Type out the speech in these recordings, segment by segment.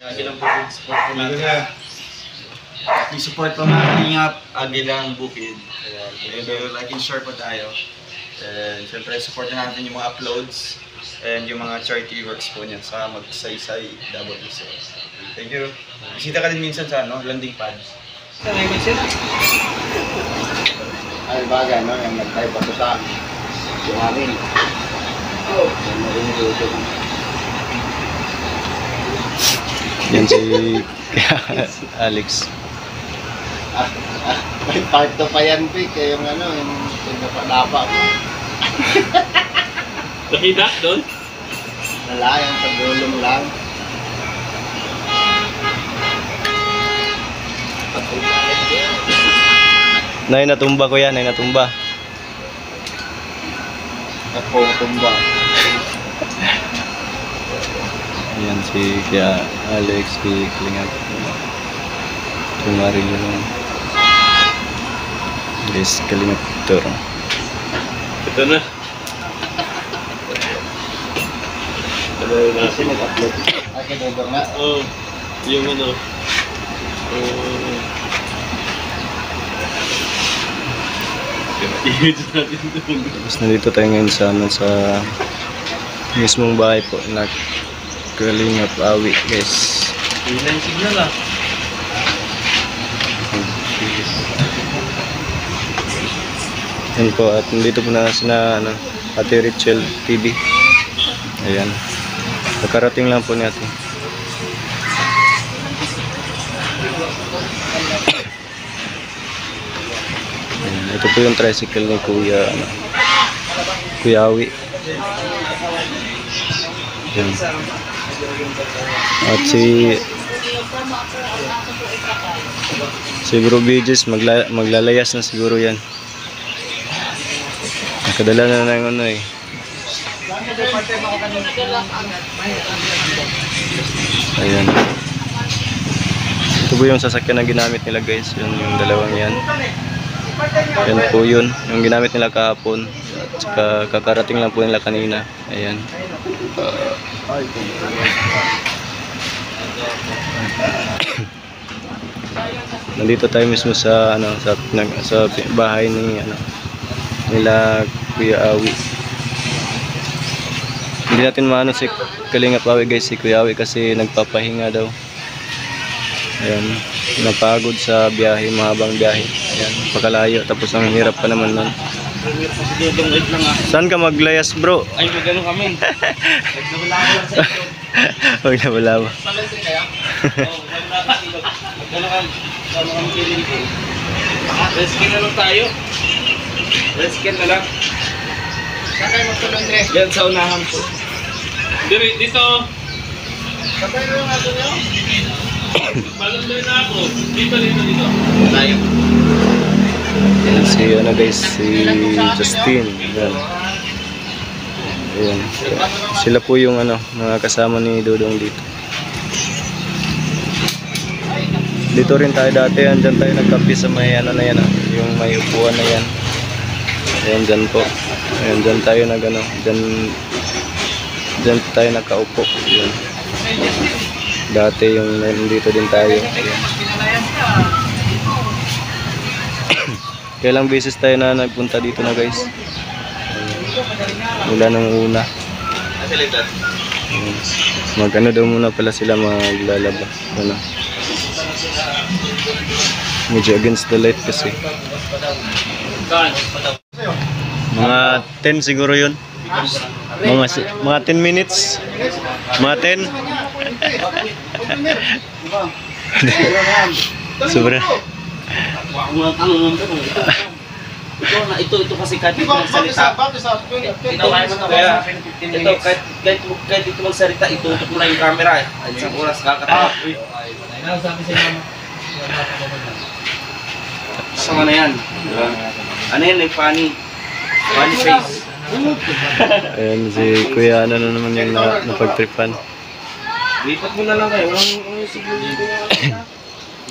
Agilang Bukid, support po natin. I-support po mga kalingap, Agilang Bukid. Ayan, like and share po tayo. And syempre, support natin yung mga uploads and yung mga charity works po niya sa Magsaysay WC. Thank you. Bisita ka din minsan sa landing pad. Ay bagay, no? Yung nag-type ako sa yung amin. Yung narinig ito. Yan si Alex. May part 2 pa yan, Vic. Yung yung pinapalapa ko. Nakita doon? Wala, yung pagulong lang. Nay natumba ko yan, nay natumba. Ako, tumba. Yan si Kaya Alex, si Kalingap. Si Mario. Guys, Kalingap ito. Ito na. Kasi nag-upload. Ay, kinodor na. Oo. Yung Tapos nandito tayo ngayon sa mismong bahay po na Kalingap Awi, guys. Ilan signal ah. Yan po, at nandito po na sina Ate Richel TV. Ayan. Nakarating lang po ni Ate. Ayan, ito po yung tricycle ni Kuya Awi. Ayan. At si Bro Bridges maglalayas na siguro yan. Nakadala na ng Ayan. Ito po yung sasakyan na ginamit nila, guys. Yun yung dalawang yan. Yan po yun. Yung ginamit nila kahapon. At saka kakarating lang po nila kanina. Ayan. Nandito tayo mismo sa sa bahay nila Kuya Awi. Hindi natin maano si Kalingap Awi, guys, si Kuya Awi kasi nagpapahinga daw. Ayan, napagod sa biyahe, mahabang biyahe. Ayan, pakalayo, tapos ang hirap pa naman nun. Saan ka maglayas, bro? Ay, magano kami. Huwag na balawa. Reskin na lang tayo. Reskin na lang. Saan kayo magtulong, Dre? Yan sa unahan po. Dito. Sabay na yung ato niyo? Balon na ako. Dito. Tayo. Ayan, si guys, si Justin. Ayan. Ayan. Sila po yung mga kasama ni Dodong dito. Dito rin tayo dati, andyan tayo nagkape sa may na yan, yung may upuan na yan. Ayan, dyan po. Ayan, dyan tayo dyan tayo nakaupo. Ayan. Dati yung nandito din tayo. Ayan. Kailang beses tayo na nagpunta dito na, guys. Mula nung una. Ayan. Daw muna pala sila maglalaba. Medyo against the light kasi. Mga 10 siguro yun. Mga 10 minutes. Mga 10. Sobra. Ito kasi kahit ito magsalita. Kahit ito magsalita, itutok mo lang yung camera eh. At isang oras kakatawa. Sama na yan. Ano yan? Like funny face. Ayan si Kuya na naman yung napagtripan. Lipat mo na lang kayo. Walang siguro dito.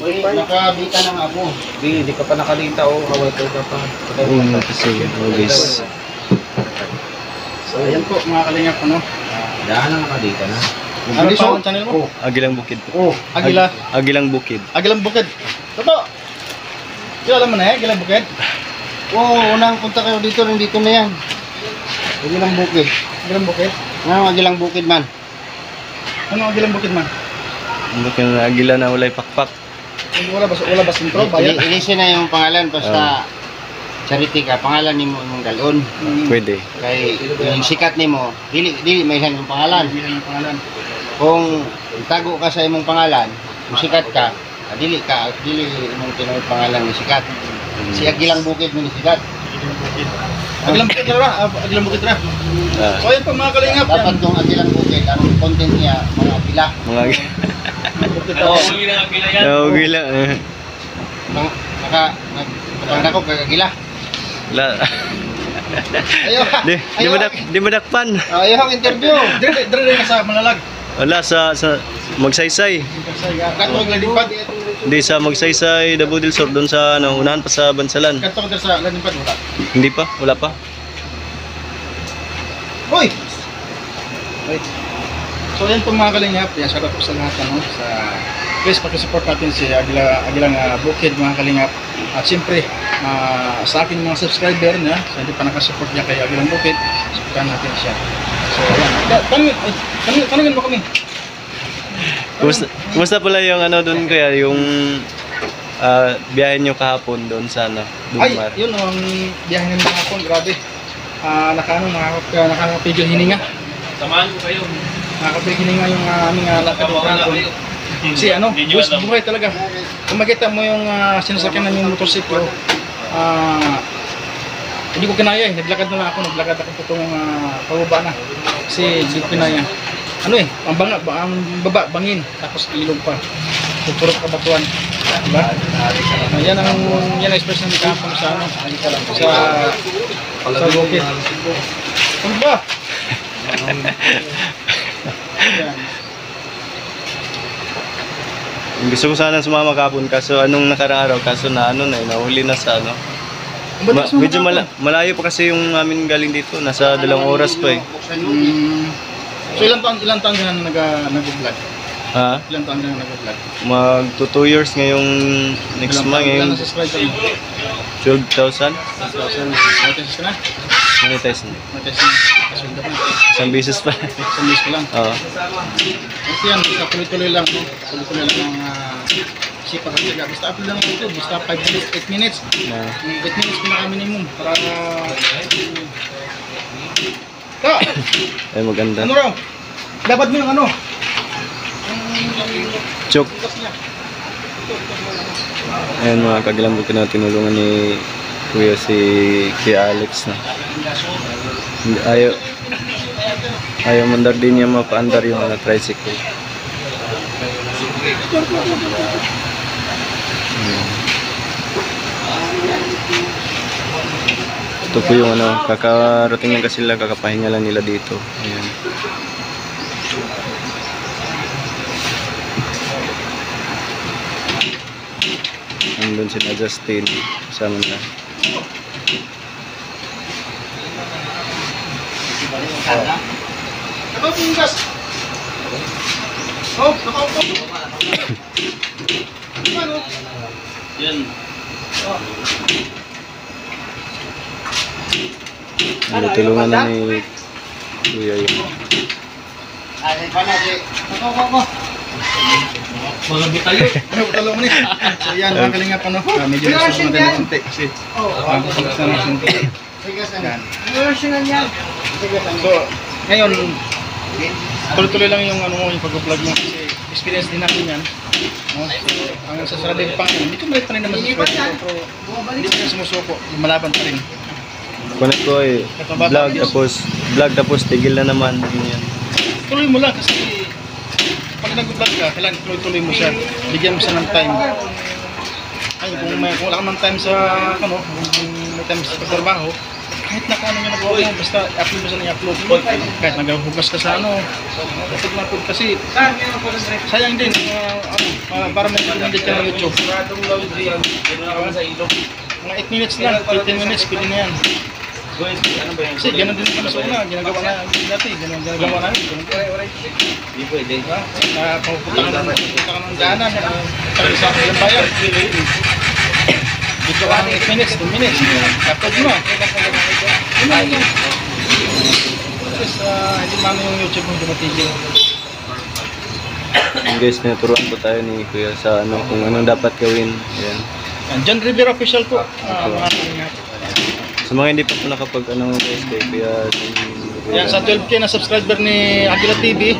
Nakabita ng ako. Hindi ka pa nakalita o kawal ka pa. Kasi guys. So ayan po mga kalingap, daan na nakadita na. Ano pa ang channel mo? Agilang Bukid po. Oh, Agila. Agilang Bukid. Agilang Bukid. Toto. Kilala mo na Agilang Bukid? Oo, unang punta kayo dito, nandito na yan. Agilang Bukid. Agilang Bukid? Ano Agilang Bukid man? Ano Agilang Bukid man? Bukid na agila na walay pakpak. Wala ba sentro bayan? Ilisin na yung pangalan, basta charity ka, pangalan ni mo mong galon. Pwede. Kay yung sikat ni mo, dili may isang yung pangalan. Hindi lang yung pangalan. Kung tago ka sa imong pangalan, kung sikat ka, dili imong tinuod pangalan ni sikat. Si Agilang Bukid mo ni sikat. Agilang Bukid ra, Agilang Bukid ra. So ayun po mga kalingap. Dapat tong Agilang Bukid, ang content niya, mga agila. Mga agila. Nagpapanda ko kay agila. La. Di madakpan. Ayaw ang interview. Dire ka sa Malalag. Wala sa magsaysay. Katong Ladipad. Hindi sa magsaysay, Dabudil Sur doon sa unahan pa sa Bansalan. Katong sa Ladipad wala. Hindi pa, wala pa. Hoy. So yan po mga kalingap, yan shout out po sa lahat sa please paki-support natin si Agilang Bukid mga kalingap. At siyempre sa akin mga subscriber na sa hindi pa nakasupport niya kay Agilang Bukid, supportan natin siya. So yan. Tanungin mo kami. Kumusta pala yung doon kaya yung biyahe nyo kahapon doon sa Dumar? Ay, yun ang biyahe namin kahapon, grabe. Nakakapigil hininga. Samahan ko kayo. Nakakapigil hininga yung aming lakad ng kahapon. Kasi buhay talaga. Kung makita mo yung sinasakyan namin yung motorsiklo, hindi ko kinaya eh. Naglakad na lang ako itong pababa na. Kasi hindi ko kinaya. Ang baba, bangin, tapos ilog pa. Pupurot kabatuan. Diba? Yan ang express ng kahapon sa bukid. Ano ba? Gusto ko sana sumama kahapon kaso anong nakarang araw kaso nahuli na sa medyo malayo pa kasi yung amin galing dito, nasa 2 oras pa eh. So ilang taon ka na nag-vlog? Ha? Ilang taon ka na nag-vlog? Mag 2 years ngayong next month Ilang ngayon. subscriber mo? 12,000? 12,000. Monetize ka na? Monetize na. Monetize na. Kasunod ka na. Isang beses pa. Isang beses pa lang. Oo. Kasi yan, basta tuloy-tuloy lang. Tuloy-tuloy lang ang sipag at tiyaga. Basta upload lang ang YouTube. Basta 5 minutes, 8 minutes. 8 minutes pinaka-minimum para Ay maganda. Ano raw? Dapat mo yung Chok. Ayan mga Kagilang Bukid na tinulungan ni Kuya Kuya Alex na. Ayaw mandar din niya mapaandar yung tricycle. Ito po yung kakarating lang kasi sila, kakapahinga lang nila dito. Ayan. Nandun sila Justin, kasama na. Nakaupo. Oh, nakaupo. Ano? Yan. Tulungan na ni Kuya yun. Nakaupo. Mga butayo. Talong mo ni. So yan, mga kalingap medyo nasusunod natin ng konti kasi pagkakas na natin. Yan. So, ngayon, tuloy-tuloy lang yung yung pag-vlog mo kasi experience din natin yan. So, ang sasaradin pa hindi ko malit pa rin naman sa pero hindi ko rin sumusuko, malaban pa rin. Connect ko vlog tapos tigil na naman. Yan. Tuloy mo lang kasi pag nag-vlog ka, kailangan tuloy-tuloy mo siya. Bigyan mo siya ng time. Ay, kung wala ka ng time sa kung may time sa pagtrabaho, kahit na kung ano yung nagawa mo, basta upload mo siya ng upload mo. Kahit naghugas ka sa upload kasi sayang din para may pinandit ka ng YouTube. Mga 8 minutes lang, 15 minutes, pwede na yan. Ano ba yung Kasi ganun din naman sa una, ginagawa na dati, ganun ginagawa na. Hindi pwede. Pupunta ka ng daanan, talaga sa akin yung bayan. Dito ka ng 8 minutes, 2 minutes. Kapag mo. Hindi man yung YouTube mo dumatigil. Guys, tinuturuan po tayo ni Kuya sa ano, kung anong dapat gawin. Ayan. John Rivera official po. Mga kalingap. Sa mga hindi pa po nakapag ano guys, kay Kuya Yan, sa 12K na subscriber ni Agila TV.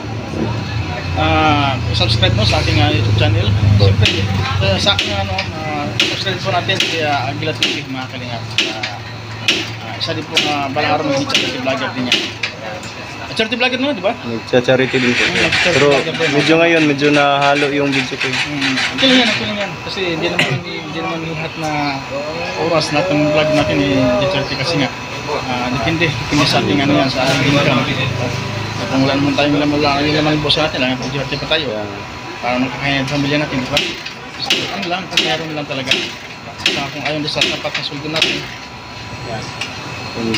Subscribe mo sa aking YouTube channel. Siyempre, sa aking subscribe po natin si Agila TV, mga kalingap. Isa din po balang araw ng charity vlogger din yan. Charity vlogger naman, di ba? Nagcha-charity din po. Pero medyo ngayon, medyo nahalo yung video ko. Okay lang yan. Kasi hindi naman lahat na oras natin vlog natin charity kasi nga. Depende sa ating ano yan, sa ating income. Kung wala naman tayong laman boss natin, lang charity pa tayo. Para makakain ng pamilya natin, di ba? So, ano lang, kung meron lang talaga. Kung ayaw sa tapat na sweldo natin.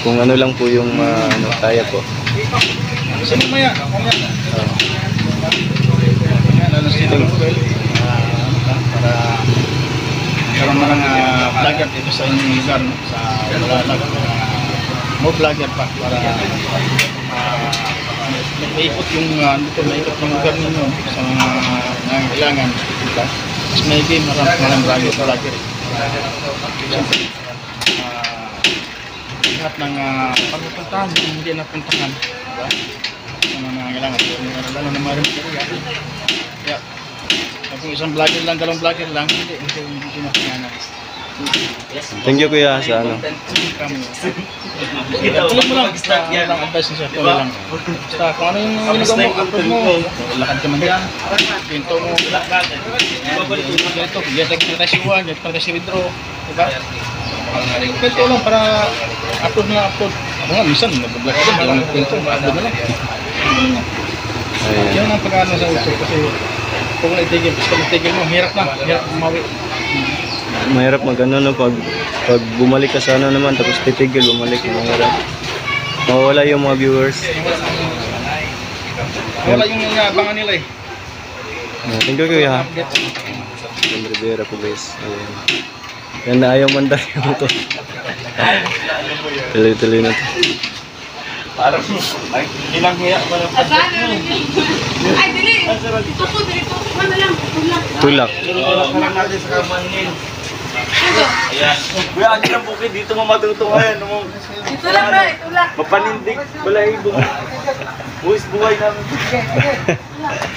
Kung ano lang po yung ano, kaya po. Kasi mamaya, lalo sa ito, para karoon mo ng vlogger dito sa inyong lugar, no? Sa mo vlogger pa, para maikot yung maikot yung lugar ninyo sa mga nangangailangan. Mas maybe maraming vlogger. Lahat ng pagpupuntahan, hindi napuntahan, diba? Sa mga nangangailangan, lalo na mga rin. Kaya, kung isang vlogger lang, dalawang vlogger lang, hindi napuntahan. Thank you Kuya sa ano. Tuloy mo lang, basta ang advice niya, tuloy lang. Basta kung ano yung ginagawa mo, upload mo, lakad ka man dyan, pinto mo, ganito, ganito tayo si Juan, ganito tayo si Widro, diba? Pinto lang para upload na upload. Ako nga, minsan, nag-vlog ko, hindi lang nagpinto, upload na lang. Yan ang pag-ano sa YouTube kasi kung nagtigil mo, hirap bumawi. Mahirap mag-ano no, pag bumalik ka sa ano naman, tapos titigil, bumalik, mahirap. Mawawala yung mga viewers. Wala yung abangan nila eh. Thank you Kuya. John Rivera po guys. Ayan. Yan na ayaw mandar yung ito. Tuloy-tuloy na ito. Parang, ay, ilang hiya pa lang. Ay, dili. Dito po, dili po. Ano lang, Tulak. Parang natin sa kamanin. Ayan. Kuya, ano lang bukid dito mo matutungayan. Ito lang ba, ito lang. Mapanindig, balahibo. Buwis buhay namin.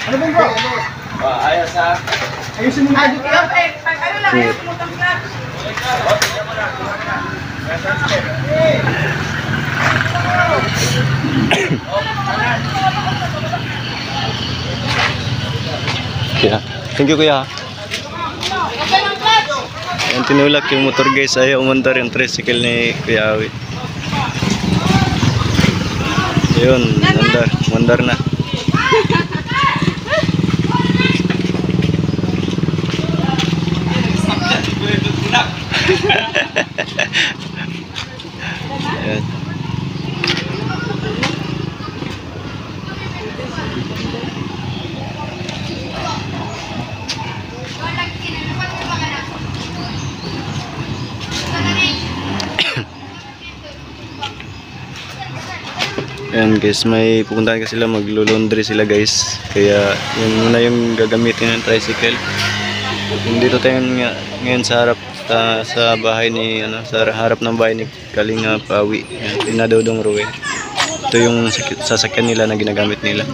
Ano ba bro? Ayos ha. Ayusin mo na. Pag ano lang, ayun, tumutang lang. Kuya. Thank you Kuya. Ayan, tinulak yung motor guys, ayaw umandar yung tricycle ni Kuya Awi. Ayun, mandar na. Ayan. Ayan guys, may pupuntahan kasi sila, maglo-laundry sila guys. Kaya yun muna yung gagamitin ng tricycle. Dito tayo ngayon sa harap sa bahay ni sa harap ng bahay ni Kalinga Pawi. Ayan, Pinadodong Ruel. Ito yung sasakyan nila na ginagamit nila.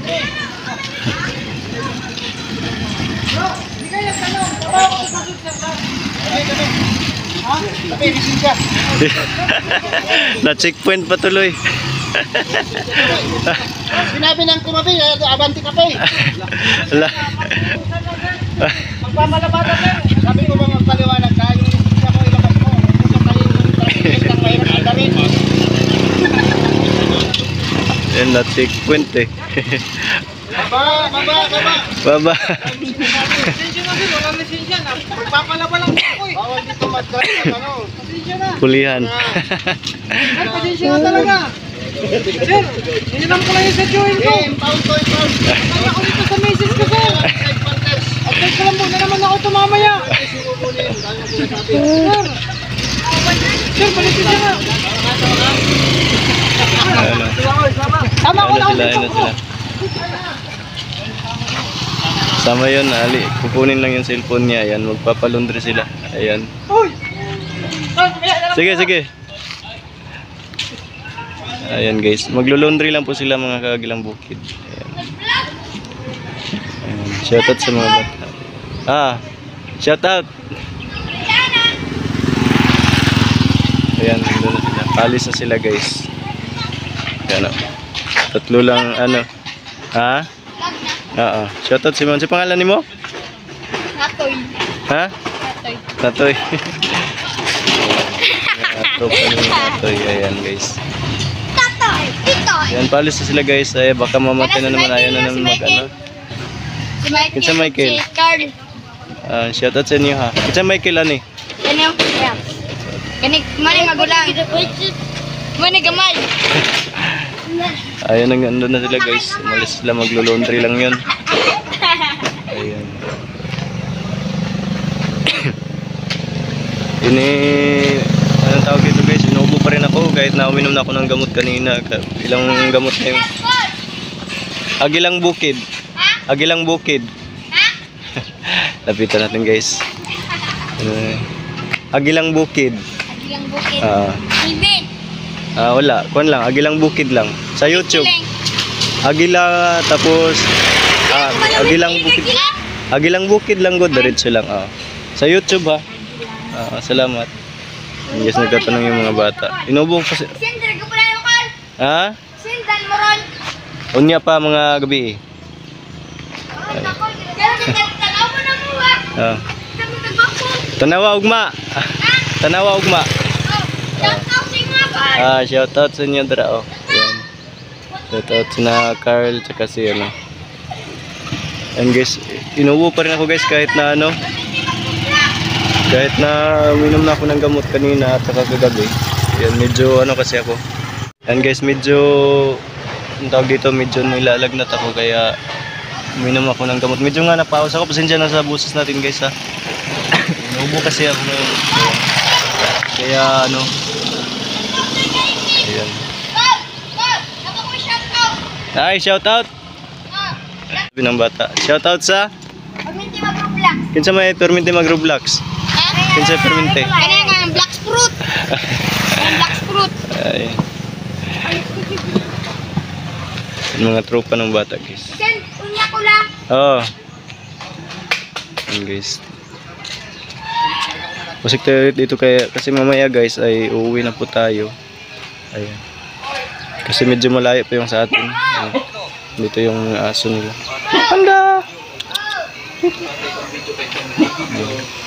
Na checkpoint pa tuloy. Sinabi ng kumabi, abanti ka pa eh. Wala. Magpamalabada ka. Sabi ko mga paliwanag ka, yung isa ko ilabas mo. Kung tayo yung mahirap na darin. Yan na checkpoint eh. Baba. Lisensya na din, walang lisensya na. Magpapalaba lang ako eh. Bawal dito mag-drive, ano? Lisensya na. Pulihan. Sir, pasensya na talaga. Sir, hiniram ko lang yung sa join ko. Impound to impound. Kaya ako dito sa message ko, sir. Update ko lang muna naman ako ito mamaya. Sir. Sir, palisensya na. Ano? Tama ko na Ano sila? Sama yun, Ali. Kukunin lang yung cellphone niya. Ayan, magpapalundre sila. Ayan. Sige, sige. Ayan guys, maglulundry lang po sila mga Kagilang Bukid. Ayan. Ayan. Shoutout sa mga bata. Shoutout. Ayan, doon na sila. Palis na sila guys. Ayan o. Tatlo lang ano. Ha? Oo. Shoutout si Mon. Si pangalan ni mo? Natoy. Ha? Natoy. Natoy. Natoy. Ayan guys. Tatoy. Titoy. Ayan, palis na sila guys. Ay, baka mamatay na naman. Ayaw na naman mag ano. Si Michael. Kinsa Michael? Si Carl. Shoutout sa inyo ha. Kinsa Michael ani? Yan yung yeah. Kanig, mani magulang. Mani gamay. Ayan, nandun na sila guys. Umalis sila, maglo-laundry lang yun. Ayan. Anong tawag dito guys? Inuubo pa rin ako kahit na uminom na ako ng gamot kanina. Ilang gamot na yung Agilang Bukid. Agilang Bukid. Lapitan natin guys. Agilang Bukid. Agilang bukid. Ibig. Wala, kuan lang, Agilang Bukid lang. Sa YouTube. Agila tapos Agilang Bukid. Agilang Bukid lang go, diretso lang. Sa YouTube ha. Salamat. Yes, nagtatanong yung mga bata. Inubo kasi. Sender ko pala yung call. Ha? Sendan mo ron. Unya pa mga gabi. Tanaw mo na mo ha. Tanawa ugma. Tanawa ugma. Shoutout sa inyo dra oh. Ayan. Shoutout na Carl tsaka si ano. And guys, inubo pa rin ako guys kahit na ano. Kahit na uminom na ako ng gamot kanina at saka kagabi. Yan, medyo ano kasi ako. And guys, medyo ang tawag dito, medyo nilalagnat ako kaya uminom ako ng gamot. Medyo nga napaos ako, pasensya na sa buses natin guys ha. Inubo kasi ako ngayon. Kaya ano. Ayan. Ay, shoutout. Sabi ng bata. Shoutout sa Perminti mag-roblox. kinsa may perminti mag-roblox. Kinsa perminti? Kaya nga ang black fruit. Ang black fruit. Ay. Yung mga tropa ng bata guys. Sen, unya ko lang. Oh. Ayan guys. Musik tayo dito kaya kasi mamaya guys ay uuwi na po tayo. Ayan. Kasi medyo malayo pa yung sa atin. Ayan. Dito yung aso nila. Panda! Ayan.